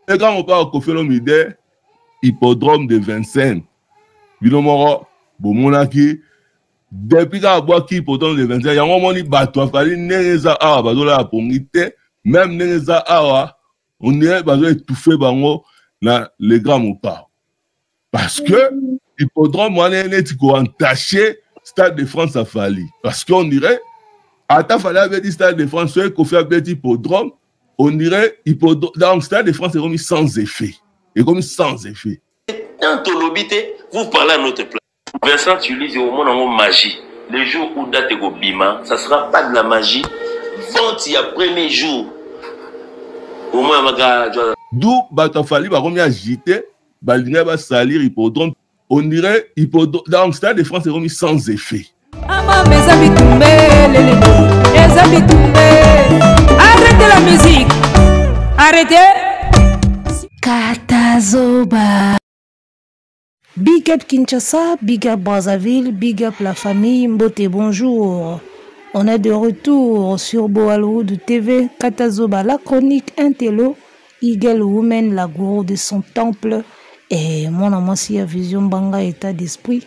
Et quand on parle de Kofi hippodrome de Vincennes, Bilomoro, Bomonaki, depuis qu'on a boit qui hippodrome de Vincennes, il y a un moment où il a fallu Neza Awa, Badola Pongite, même Neza Awa, on est besoin d'étouffer Bango dans les grands motards. Parce que hippodrome, on est entaché, Stade de France a fallu. Parce qu'on dirait, à ta fallu avait dit Stade de France, soit Kofi avait dit hippodrome, on dirait hippodrome, donc Stade de France est remis sans effet. Et comme sans effet. Dans ton lobby, vous parlez à notre place. Vincent, tu lis au monde en magie. Le jour où date go bima, ça sera pas de la magie. Vente il y a premier jour. Au moins, d'où Batafali va remis agité, Baldiné va salir hippodrome. On dirait hippodrome, dans Stade de France est remis sans effet. Arrêtez la musique. Arrêtez. Katazoba. Big up Kinshasa, big up Brazzaville, big up la famille Mbote, bonjour. On est de retour sur Boalwood TV, Katazoba, la chronique Intello, Eagle Woman, la gourou de son temple. Et mon amant, si vision banga état d'esprit,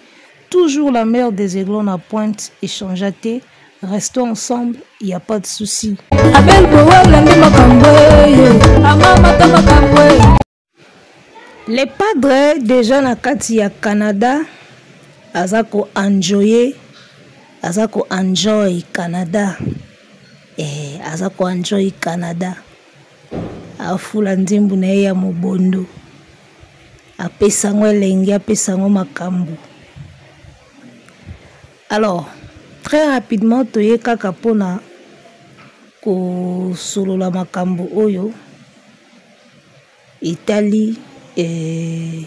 toujours la mère des aiglons à pointe, échangeaté. Restons ensemble, il n'y a pas de souci. Les padres déjà na kati ya Canada, azako enjoy Canada. Azako enjoy Canada. Afula nzimbu na ya mobondo. Apesango elenge, apesango makambu. Alors, très rapidement, toye kaka pona ko solo la makambu oyo. Italie et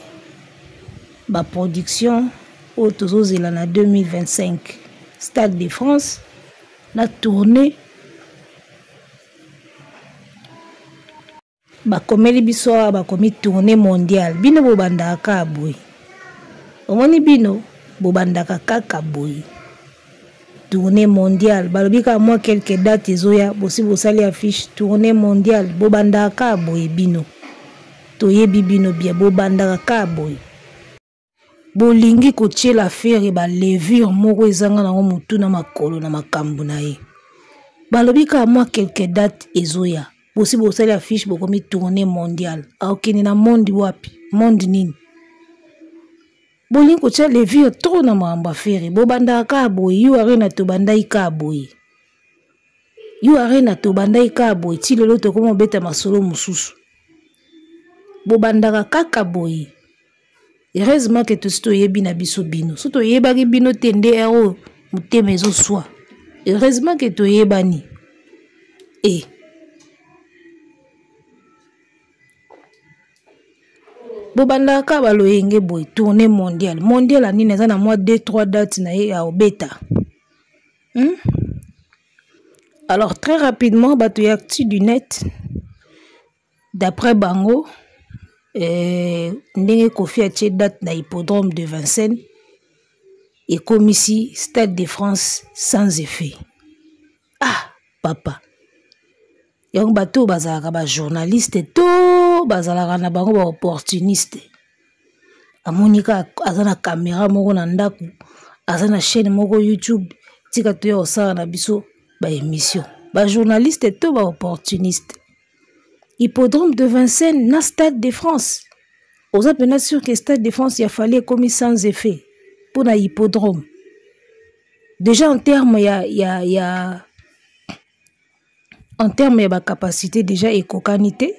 ma production au Tozozela na 2025. Stade de France, la tournée. Bakomeli bisoa bakomi tournée mondiale. Bino bobandaka aboy. Omoni bino bobandaka kaka boy. Tournée mondiale. Balobika moi quelques dates ezoya bosi bosali affiche tournée mondiale. Bobandaka aboy bino. Toyebi bino bia bobandaka ka boy. Bolingi kotie la faire ba levure moko ezanga na mutu na makolo na makambu na ye. Balobika moi quelques dates ezoya. Bosi bosali affiche bokomi tournée mondiale. Aokeni na monde wapi? Monde nini? Bolingi kotie levure trop na mamba faire. Bobandaka ka boy. Yu arena to bandai ka boy. Yu arena to bandai ka boy. Ti lelo to komo beta masolo mususu. Bobandaka kaka boy. Heureusement que tout ce yebi na biso bino. Soto yebaki bino tende ero muteme zo soi. Heureusement que to yebani. Bobandaka baloyenge boy tournée mondiale. Mondiale ani neza na mois 2-3 dates na ye ya obeta. Alors très rapidement bato ya actu du net. D'après Bango, ndenge Kofi atie date na hippodrome de Vincennes et comme ici Stade de France sans effet. Ah papa, yang bato bazalaka ba journaliste to bazalaka na bango ba opportuniste. Amonika azana caméra moko na ndaku, azana chaîne moko YouTube, tika to yo sala na biso ba émission. Ba journaliste to ba opportuniste. Hippodrome de Vincennes, na Stade de France. Aux appels sûr que Stade de France, il a fallu comme sans effet pour la hippodrome. Déjà en termes, en termes de capacité déjà et cocanité.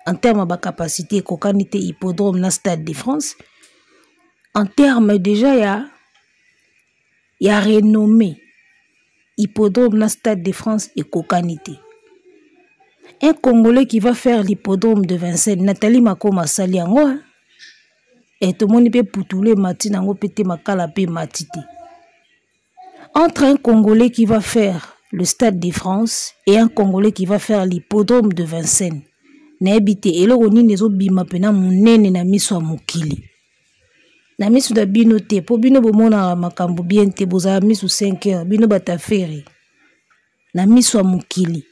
En termes de capacité et cocanité hippodrome na Stade de France. En termes déjà il y a renommé hippodrome na Stade de France et cocanité. Un Congolais qui va faire l'hippodrome de Vincennes, Nathalie Makoma Saliango, et tout le monde peut poutoule matin, on peut makala pe matite. Entre un Congolais qui va faire le Stade de France et un Congolais qui va faire l'hippodrome de Vincennes, n'habite et le roni nezo bima pena munene na miso mukili. Na miso da bino te po bino bomona makambo bien te boza miso 5 heures bino bataferi. Na miso mukili.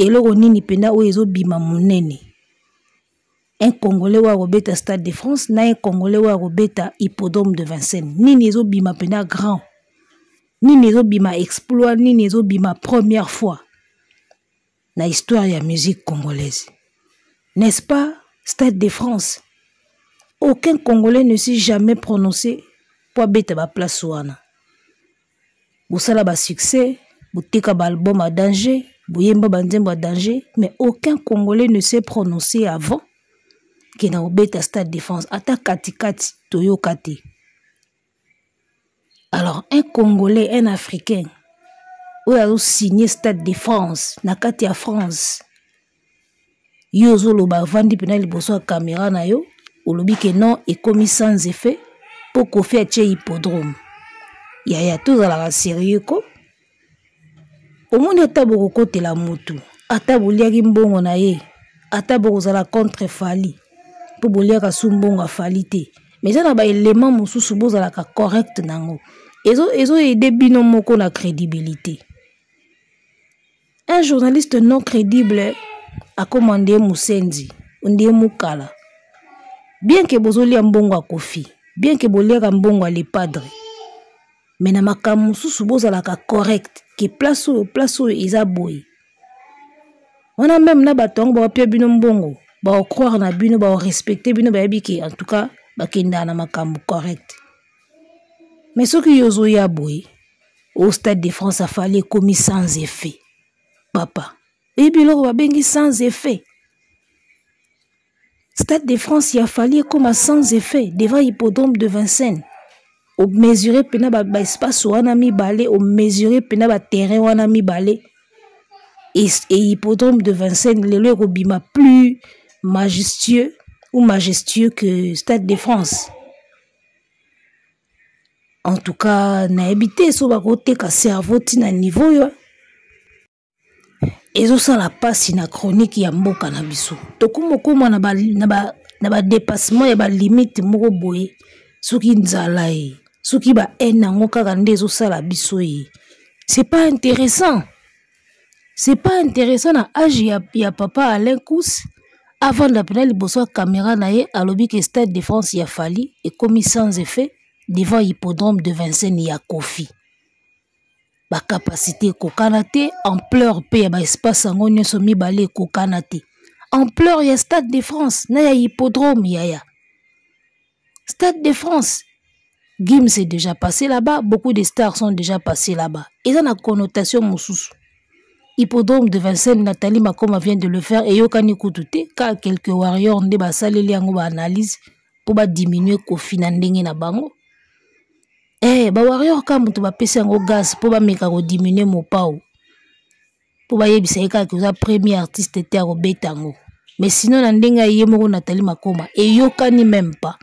eloko nini penda oyo ezobima monene. Un Congolais wa robeta Stade de France na un Congolais wa robeta Hippodrome de Vincennes. Nini ezobima penda grand. Nini ezobima exploit, nini ezobima première fois na histoire ya musique congolaise. N'est-ce pas Stade de France? Aucun Congolais ne s'est jamais prononcé pour beta ba place wana. Bosala ba succès, boteka ba album à danger, boyemba banzembo à danger, mais aucun Congolais ne s'est prononcé avant que na obeta Stade de France. Ata katikati toyokate. Alors un Congolais, un Africain, où a signé Stade de France, na kati ya France. Yo zoloba vandi pena liboso caméra na yo, olobi que non est commis sans effet pour qu'on fait chez hippodrome. Ya tout à la sérieux ko. Au moins ata boko kote la mutu, ata boliaki mbongo na ye, ata boko zala contre fali, pour boliaka sumbongo fali te. Mais ça na ba élément mususu bozala ka correct nango. Ezo aider bino moko na crédibilité. Un journaliste non crédible a commandé Moussendi, ondie Mukala. Bien que bozoli mbongo a Kofi, bien que boliaka mbongo a les padres, mais na makamu susu bozala ka correct, que place o isa boy. On a même na batongo ba pia bino mbongo, ba croire na bino, ba respecter bino, ba yebiki en tout cas ba kenda na makamu correct. Mais ce qui yozo ya boy, au Stade de France a fallu commis sans effet. Papa, et puis là, on va bengi sans effet. Stade de France, il a fallu comme sans effet devant Hippodrome de Vincennes. On mesurait pena ba espace ou anami balé, on mesurait pena ba terrain ou anami balé. Et Hippodrome de Vincennes, le lieu robima plus majestueux que Stade de France. En tout cas, na habité so ba côté ka cerveau tina niveau yo. Ezo sa la passe na chronique ya mboka na biso. Tokumo koma na ba dépassement ya ba limite moko boye. Soki nzala e, soki ba enango kaka nde ezo sa la biso e. C'est pas intéressant. C'est pas intéressant na âge ya papa Alain Kous. Avant d'appeler liboso caméra na ye alobi que Stade de France ya fali et commis sans effet devant Hippodrome de Vincennes ya Kofi. Ba capacité kokanate, ampleur pe ya ba espace ango nyoso mibale kokanate. Ampleur ya Stade de France, na ya Hippodrome ya. Stade de France, Gims est déjà passé là-bas, beaucoup de stars sont déjà passés là-bas. Et ça a une connotation moussousou. Hippodrome de Vincennes, Nathalie Makoma vient de le faire et yokani kutute, car quelques warriors ne ba saleli yango ba analyse pour ba diminuer Kofi na ndenge na bango. Ba warrior ka mutu ba pesa yango gaz pour ba meka ko diminuer mo pao. Pour ba yebisa eka que za premier artiste était à Robetango. Mais sinon na ndenga yemoko Nathalie Makoma et yokani même pas.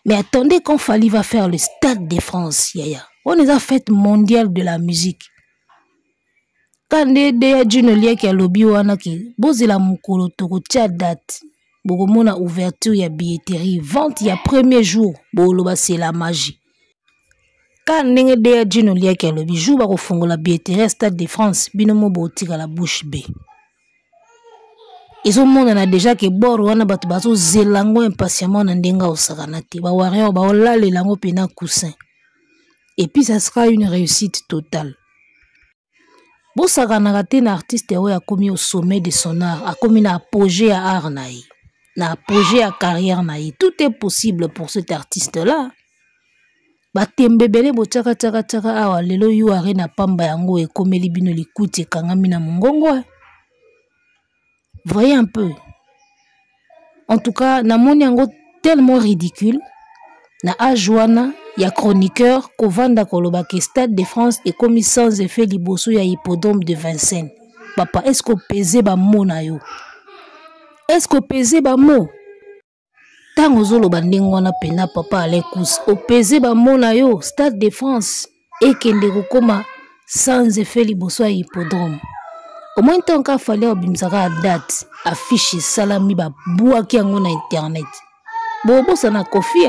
Mais attendez quand Fally va faire le Stade de France, yaya. On est à fête mondiale de la musique. Quand de Juno lia ki alobi wana ki bozela mukolo toko tia date. Bogomona ouverture ya billetterie, vente ya premier jour, boloba c'est la magie. Quand ndenge de Juno lia ki alobi jour ba ko fongola billetterie Stade de France, binomo botika la bouche B. Ils ont montré déjà que bord wana batu bazo zelango impatiemment na ndenga osakanate. Ba warrior ba olale lango pena coussin. Et puis ça sera une réussite totale. Bo sakanakate na artiste oyo a commis au sommet de son art, a commis na apogée à art naï, na apogée à carrière naï. Tout est possible pour cet artiste-là. Ba tembebele bo tchaka awa lelo yu are na pamba yango e komeli bino likuti kangami na mongongo. Voyez un peu. En tout cas, na moni yango tellement ridicule. Na ajuana, ya chroniqueur, kovanda koloba ke Stade de France est commis sans effet liboso ya Hippodrome de Vincennes. Papa, est-ce qu'on pèse ba mo na yo? Est-ce qu'on pèse ba mo? Tango zolo bandingo na pena papa Alain Kous. O pèse ba mo na yo, Stade de France. Et kende kokoma sans effet liboso ya Hippodrome. Au moins tant qu'il fallait obimsaka date, affiche salami ba bouaki yango na internet. Bobo sana Kofi.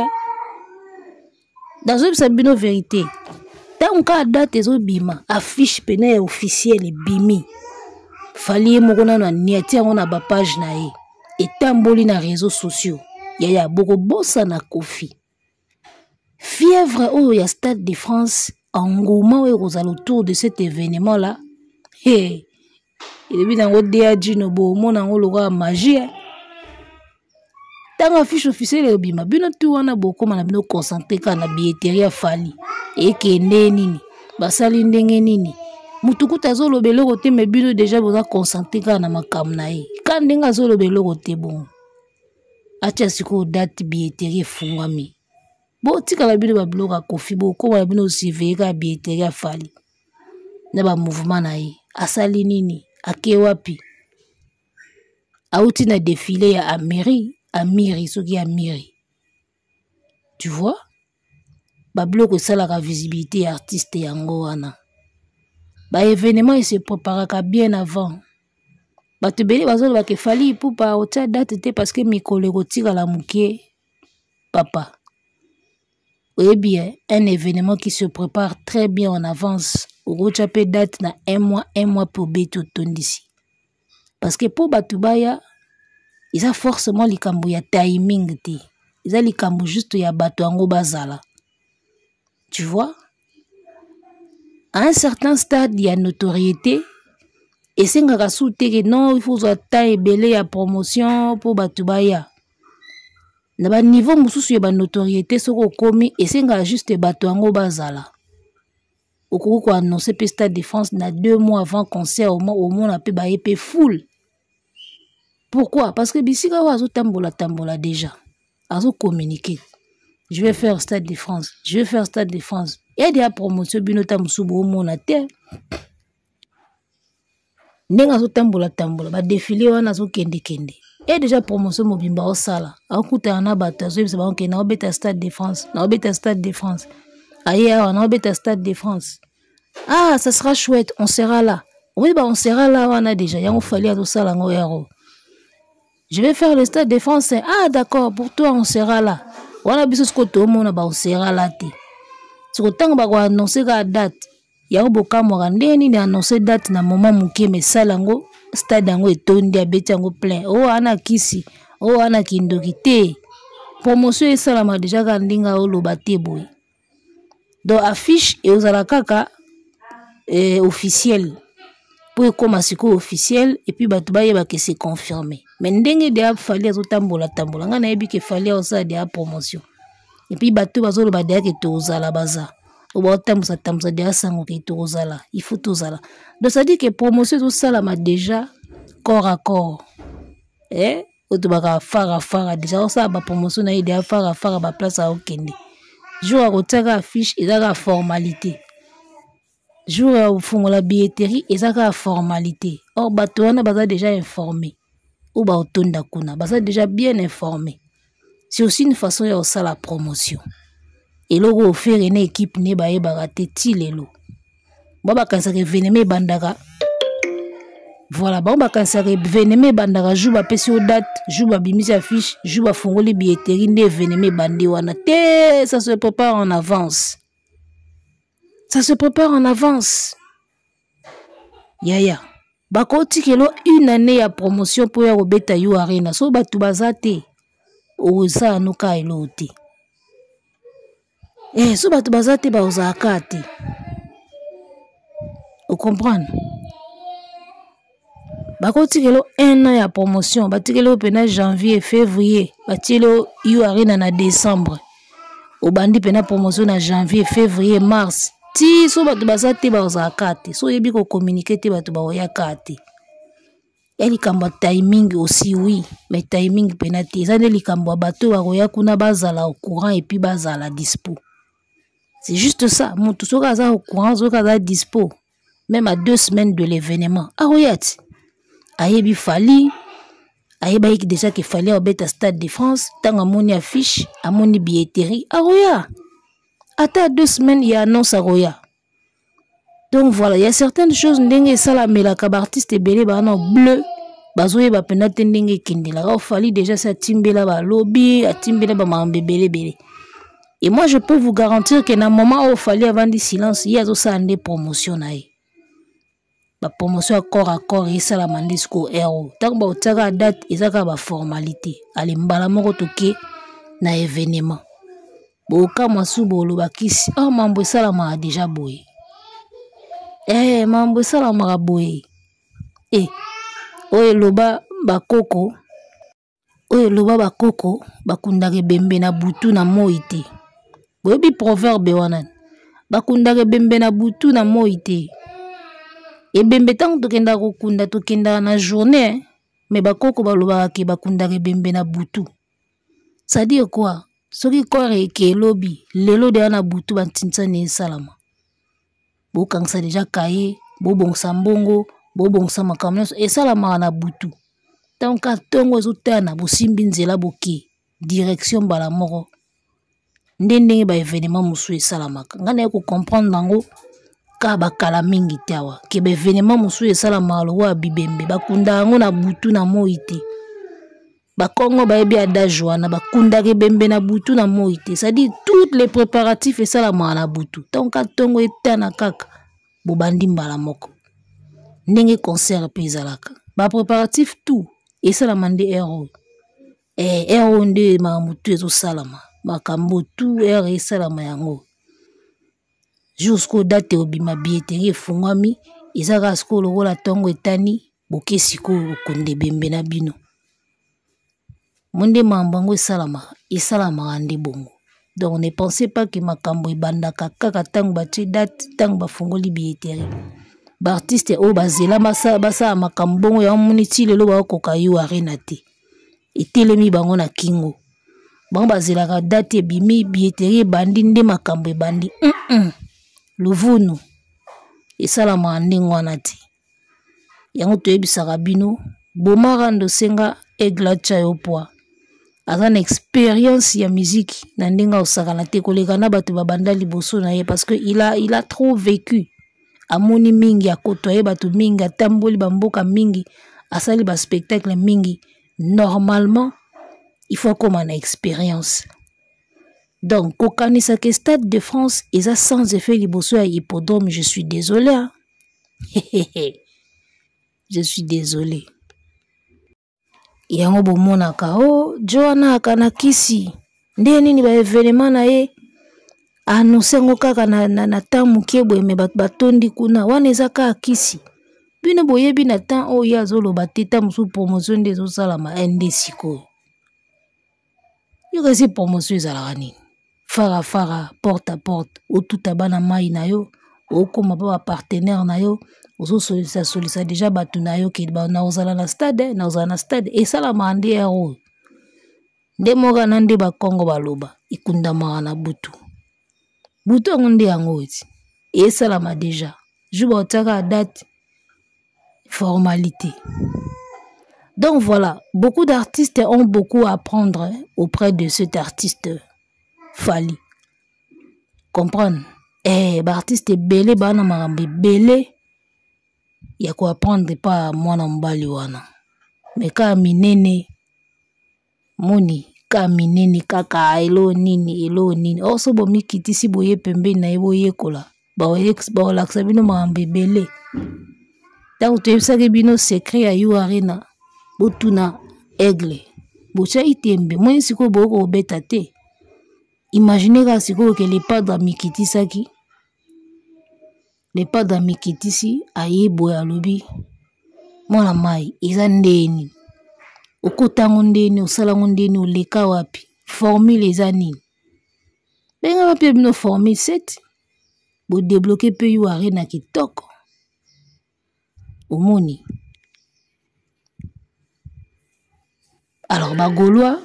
Dans une sabino vérité. Tant qu'il date ezo bima, affiche pena officielle bimi. Fali moko na niati yango na ba page na ye. Etamboli na réseaux sociaux. Yaya boko bossa na Kofi. Fièvre oyo ya Stade de France, engouement autour de cet événement là. Hey. Il est bien au Dino bo mon en logo magie. Tant affiche officielle le bima bino tu wana boko mana bino concentré kana billetterie Fali. Et kende nini basali ndenge nini mutukuta zo lobelo kote me bino déjà boza concentré kana makam na ye. Kan ndenga zo lobelo kote bon. Acha siko date billetterie fungami. Bo tika la bino ba bloka Kofi bo ko ba bino surveiller ka billetterie Fali. Na ba mouvement na ye. Asali nini ake wapi auti na défilé ya Amiri soki Amiri. Tu vois ba bloque ça la visibilité artiste yango wana. Ba événement il se prépare bien avant. Ba te beli bazolo ba ke Fali pour pas autre date te parce que mikolo kotika la mukie papa. Oui bien, un événement qui se prépare très bien en avance. Au chapé date na un mois pour beto tondisi. Parce que pour Batubaya, ils ont forcément les kambu ya timing te. Ils ont les kambu juste ya bato ango bazala. Tu vois? À un certain stade, il y a notoriété. Et c'est nga soute que non, il faut taille belé ya promotion pour Batubaya. Na ba niveau mususu ya ba notoriété soko komi et c'est nga juste bato ango bazala. Au cours quoi annoncer pe Stade de France na 2 mois avant concert au moins on a pu ba épée full. Pourquoi? Parce que bisika wa zo tambola déjà. Azo communiquer. Je vais faire Stade de France. Je vais faire Stade de France. Et des promotion binota musubo au monde te. Nenga zo tambola ba défilé wana zo kende. Et déjà promotion mobimba au sala. Akuta na bata zo bisa ba on na obeta Stade de France. Na obeta Stade de France. Aïe, on a obeta Stade de France. Ah, ça sera chouette, on sera là. Oui, bah on sera là, on a déjà. Yango fallait à tout ça là, je vais faire le Stade de France. Ah, d'accord, pour toi, on sera là. On a besoin de ce que tout le monde on sera là. Si autant on va annoncer la date, yango boka morandeni ni annoncer date na moment muke mais ça lango stade yango etondi abeti yango plein. Oh ana kisi, oh ana kindokite. Promotion et ça la déjà kandinga o lobate boy. Donc affiche et aux alakaka officiel pour comme asiko officiel et puis batuba yeba que c'est confirmé mais ndenge de fallait azotambola ngana yebi que fallait osa de promotion et puis batu bazolo badea que tozala baza o ba tamsa de sango que tozala il faut tozala donc ça dit que promotion tout ça là déjà corps à corps otubaka fara déjà ça ba promotion na ide fara ba place à okende jour à rotaka affiche et la formalité. Jour à fond la billetterie et ça formalité. Or bato wana baza déjà informé. Ou ba otonda kuna baza déjà bien informé. C'est aussi une façon de faire la promotion. Et logo offert une équipe ne ba yebaka ti lelo. Baba kansa ke veneme bandaka. Voilà, baba kansa ke veneme bandaka juba pesi au date, juba bimisi affiche, juba fongoli billetterie ne veneme bandi wana te, ça se prépare en avance. Ça se prépare en avance. Yaya. Bako tikelo une année ya promotion pour ya robeta yu arena. So batu bazate. Oza anuka elote. So batu bazate ba oza akate. Vous comprenez? Bako tikelo un an ya promotion. Batikelo pena janvier, février. Batikelo yu arena na décembre. Obandi pena promotion na janvier, février, mars. Ti so batu bazate ba ozakate so yebi ko communiquer te batu ba oyakate eli kamba timing aussi oui mais timing penati ça ne li kamba batu ba koya kuna bazala au courant et puis bazala dispo c'est juste ça mutu so kaza au courant so kaza dispo même à 2 semaines de l'événement oyati ayebi Fali ayeba iki déjà que Fali obeta Stade de France tanga moni affiche amoni billetterie oya. Attends 2 semaines, il y a annonce à Roya. Donc voilà, il y a certaines choses, n'engue ça la mais la artiste belé ba non bleu, bazoye ba penate n'engue kindela. Il fallait déjà ça timbela ba lobby, a timbela ba mambe belé. Et moi je peux vous garantir que dans moment où il fallait avant du silence, il y a tout ça en des promotions naï. ba promotion corps à corps et ça la mandisco héros tant ba otaka date ezaka ba formalité ali mbala moko toke na événement boka masu bolo bakisi mambo ça la ma déjà boy mambo ça la ma boy oye loba bakoko bakundake bembe na butu na moite boyebi proverbe wana bakundake bembe na butu na moite ebembe tango tokenda na journée mais bakoko balobaka ke bakundake bembe na butu ça dit quoi soki kore ke lobi lelo de na butu bantinsa ne salama bokangisa déjà kaye bobongsa mbongo bobongsa makambo e salama na butu donc tongo ezotana bosimbi nzela boke direction bala moko ndenge ba événement musu esalamaka ngana ko comprendre nango ka bakala mingi tawa ke ba événement musu esalamaka lo wa bibembe bakunda ngo na butu na moite bakongo bayebi adage wana bakunda ke bembe na butu na moite ça dit toutes les préparatifs esalamaka na butu donc tongo etana kaka bobandi mbala moko ndenge concert pe ezalaka ba préparatif tout esalama nde héros héros nde mamutu ezosalama makambo tout héros esalama yango jusqu'au date obima billetterie efungwami ezaka siko lokola ntongo etani boke sikoyo okonde bembe na bino monde mambo yango esalamaka nde bongo donc ne pensez pas que makambo ebandaka kaka ntango batie date ntango bafungoli billetterie baartiste oyo bazela basala makambo bongo ya moni ti lelo baokoka yo arena te etelemi bango na kingo bango bazelaka date ebimi billetterie ebandi nde makambo ebandi luvunu esalamaka ndenge wana te yango toyebisaka bino bomaka ndosenga eglacha yo poa aza na expérience ya musique na ndenge osakana te koleka na bato babanda liboso na ye parce que il a trop vécu amoni mingi akotoye bato mingi atamboli bamboka mingi asali ba spectacle mingi normalement il faut comme une expérience donc kokanisa ke Stade de France eza sans effet liboso ya hippodrome je suis désolé hein? Je suis désolé yango bomonaka Joana akanakisi nde nini ba événement na ye anonsengo kaka na temps moke boye me batondi kuna wana eza kaka kisi bino boyebi na temps oyo azoloba te ta mosusu promotion nde ezosalama nde sikoyo yo kasi promotion ezalaka nini fara porte à porte otuta bana mai na yo okoma pa bapartenaire na yo ozosolisa déjà bato na yo ke naozala na stade esalamaka nde yaro nde moka na nde bakongo baloba ekundamaka na butu yango nde yango eti esalama déjà ju baotiaka date formalité. Donc voilà, beaucoup d'artistes ont beaucoup à apprendre auprès de cet artiste Fally. Comprendre? Artiste belé bana marambe belé ya ko apprendre pas mwana mbali wana. Mais ka minene moni ka minene kaka elo nini oso bomi kitisi boye pembe na ebo yekola ba laksa bino marambe belé. Donc tu sais que bino secret à you arena botuna aigle bocha itembe moi siko boko beta te. Imaginez ka siko que les padres mikitisaki les padres mikitisi ayebo ya lobi mwana mai eza ndeni okotango ndeni osalango ndeni oleka wapi formule eza nini benga bape bino formule 7 bo débloquer pe you arena kitoko omoni. Alors ba Gaulois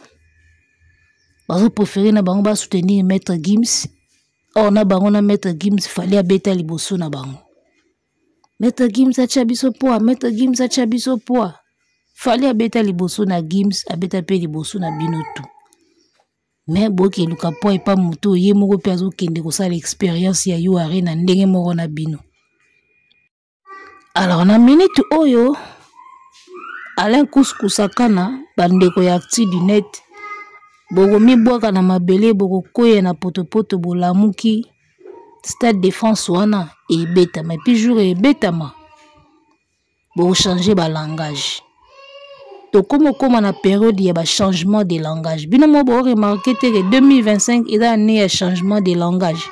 bazo préférer na bango ba soutenir Maître Gims. Or na bango na Maître Gims fallait abeta liboso na bango. Maître Gims acha biso poa, Maître Gims acha biso poa. Fallait abeta liboso na Gims, abeta pe liboso na bino tout. Mais boke luka poa e pa moto ye moko pe azo kende ko sala expérience ya you arena ndenge moko na bino. Alors na minute oyo Alain Kousakana bandeko ya acti du net boko mibwaka na mabele boko koye na potopoto bolamuki Stade de France wana ebetama puis jour ebetama Pour changer ba langage. Donc comme na période il y a changement de langage. Bino mo bo remarquer que 2025 il y a année de changement de langage.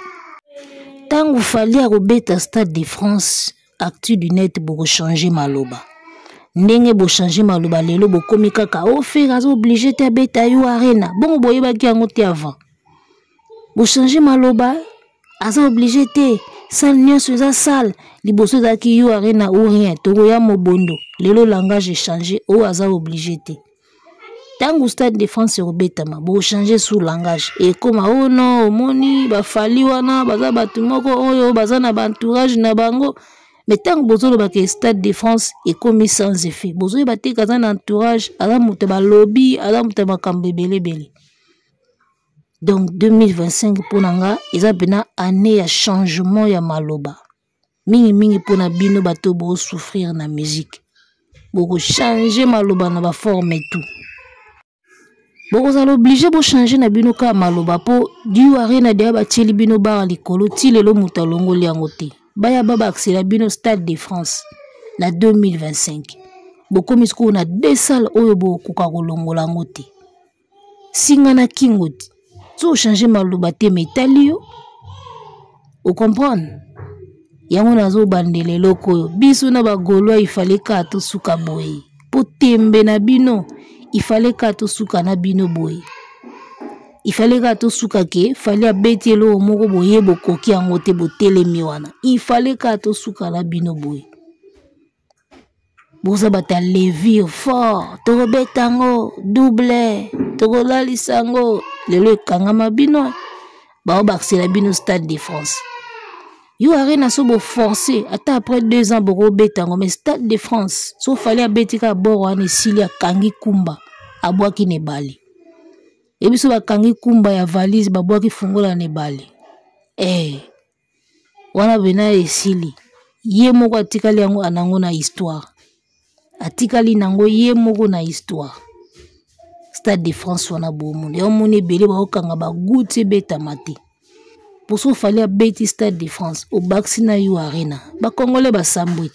Tant vous fallait à robeta Stade de France actu du net pour changer maloba. Ndenge bo changer maloba lelo bo komika ka o faire azo obligé te beta yo arena. Bon boye ba ki angote avant. Bo changer maloba azo obligé te sal nyonso eza sale liboso zaki yo arena ou rien toko ya mobondo lelo langage changé o aza obligé te. Tango Stade de France robetama bo changer sous langage et comme oh non moni ba fali wana baza batu moko oyo baza na entourage na bango. Mais tant que bozo ba Stade de France est commis sans effet. Bozo ba te kaza na entourage, ala muté ba lobby, ala muté ba kambebele bele. Donc 2025 pour nanga, eza bena année ya changement ya maloba. Mingi pour na bino bato bo souffrir na musique. Boko changer maloba na ba forme et tout. Boko za obligé bo changer na bino ka maloba po diu arena dia ba tili bino ba likolo ti lelo mutalongo liangote. Baya baba accélère bino Stade de France la 2025. Boko misko na 2 salles oyo bo kuka kolongola ngote. Singana kingoti. So changer maloba te metalio. Vous comprenez? Yango nazo bandele loko biso na ba Gaulois il fallait ka to suka boye. Po tembe na bino il fallait ka to suka na bino boye. Il fallait que tout souka ke fallait abeti lo moko boye bokoki angote botelemi wana. Il fallait que tout souka la bino boye. Boza bata levir fort, to betango double, to la lisango, lelo kangama bino. Ba obaxé la bino Stade de France. Yo arena so bo forcer ata après 2 ans bo betango mais Stade de France, so fallait abeti ka boro ane silia kangi kumba abwaki ne bali. Et puis, ba kangi kumba ya valise babwa ki fungola ne bale. Wana bena esili. Ye moko atikali yango anango na histoire. Atikali nango ye moko na histoire. Stade de France wana bomo. Ya moni bele ba okanga ba goutte beta mate. Pour ça fallait abeti Stade de France au Baxina yu arena. Ba Congolais ba sambwe.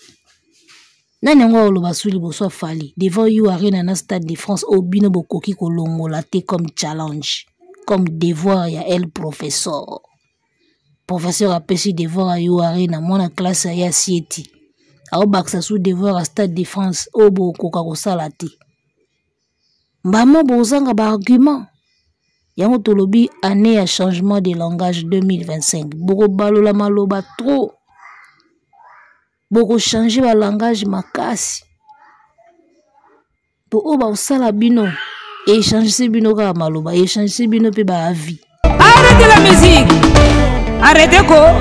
Nani ngo lo basuli bo so fali devant you arena na Stade de France au bino bokoki kolongola te comme challenge comme devoir ya el professeur a pesi devoir you arena mona classe ya sieti au baksa sous devoir à Stade de France au bo koka ko salati mbamo bozanga ba argument yango tolobi année ya changement de langage 2025 boko balola maloba trop. Boko changer le langage makasi. Pour oba osala bino et changer bino ka maloba et changer bino pe ba avis. Arrêtez la musique. Arrêtez quoi?